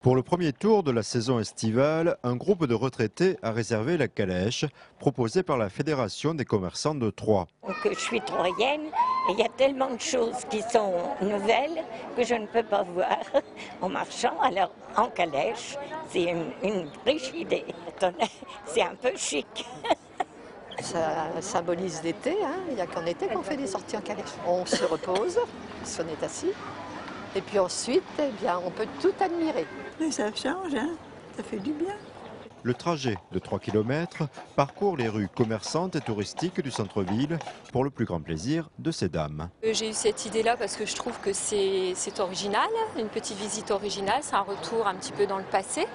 Pour le premier tour de la saison estivale, un groupe de retraités a réservé la calèche proposée par la Fédération des commerçants de Troyes. Donc, je suis troyenne et il y a tellement de choses qui sont nouvelles que je ne peux pas voir en marchant. Alors en calèche, c'est une riche idée. C'est un peu chic. Ça symbolise l'été, hein. Il n'y a qu'en été qu'on fait des sorties en calèche. On se repose, si on est assis, et puis ensuite, eh bien, on peut tout admirer. Et ça change, hein. Ça fait du bien. Le trajet de 3 km parcourt les rues commerçantes et touristiques du centre-ville pour le plus grand plaisir de ces dames. J'ai eu cette idée-là parce que je trouve que c'est original, une petite visite originale, c'est un retour un petit peu dans le passé.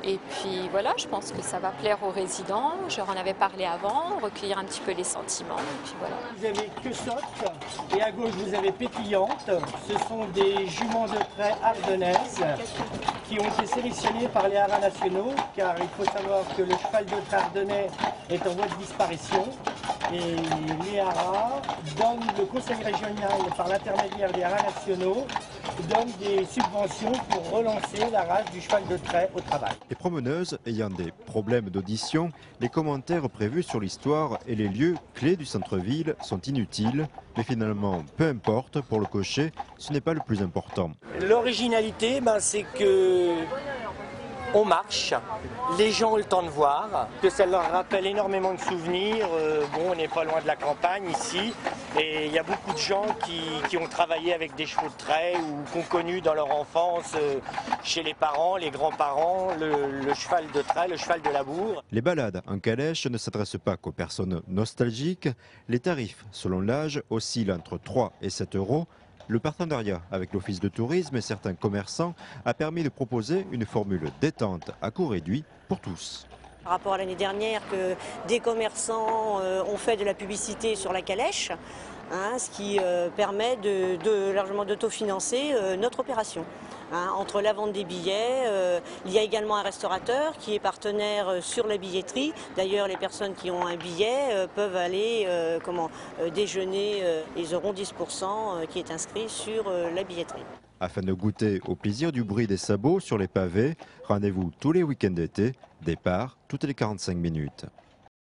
Et puis voilà, je pense que ça va plaire aux résidents. Je leur en avais parlé avant, recueillir un petit peu les sentiments. Et puis voilà. Vous avez Queussotte et à gauche vous avez Pétillante. Ce sont des juments de trait ardennaises qui ont été sélectionnés par les haras nationaux, car il faut savoir que le cheval de trait ardennais est en voie de disparition. Et les haras donnent, le conseil régional, par l'intermédiaire des haras nationaux, donne des subventions pour relancer la race du cheval de trait au travail. Les promeneuses ayant des problèmes d'audition, les commentaires prévus sur l'histoire et les lieux clés du centre-ville sont inutiles. Mais finalement, peu importe, pour le cocher, ce n'est pas le plus important. L'originalité, c'est que on marche, les gens ont le temps de voir, que ça leur rappelle énormément de souvenirs. On n'est pas loin de la campagne ici, et il y a beaucoup de gens qui ont travaillé avec des chevaux de trait ou qu'ont connu dans leur enfance chez les parents, les grands-parents, le cheval de trait, le cheval de labour. Les balades en calèche ne s'adressent pas qu'aux personnes nostalgiques. Les tarifs, selon l'âge, oscillent entre 3 et 7 euros. Le partenariat avec l'Office de tourisme et certains commerçants a permis de proposer une formule détente à coût réduit pour tous. Par rapport à l'année dernière, que des commerçants ont fait de la publicité sur la calèche, ce qui permet de largement d'autofinancer notre opération. Entre la vente des billets, il y a également un restaurateur qui est partenaire sur la billetterie. D'ailleurs, les personnes qui ont un billet peuvent aller déjeuner. Ils auront 10% qui est inscrit sur la billetterie. Afin de goûter au plaisir du bruit des sabots sur les pavés, rendez-vous tous les week-ends d'été, départ toutes les 45 minutes.